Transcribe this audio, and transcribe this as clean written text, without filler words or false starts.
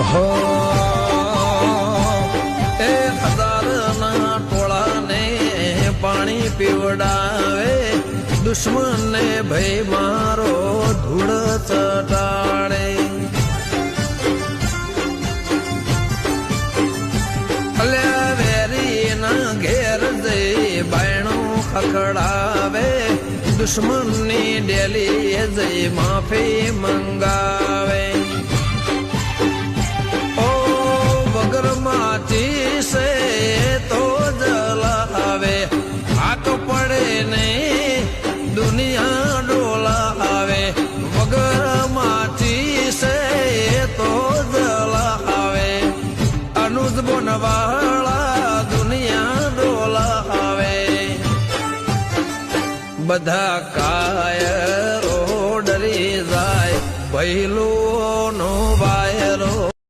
હો એ હજારના ટોળાને પાણી પીવડાવે, દુશ્મનને ભય મારો ધૂળ ચટાડે. અલ્યા વેરીના ઘેર જઈ બાયણું ખખડાવે, દુશ્મનની ડેલી જઈ માફી મંગાવે. ઓ વગર માચી છે તો જલાવે, હાથ પડે ને દુનિયા ડોલાવે. વગર માચી છે તો જલાવે, અનુજ બોનવાળા દુનિયા ડોલાવે. બધા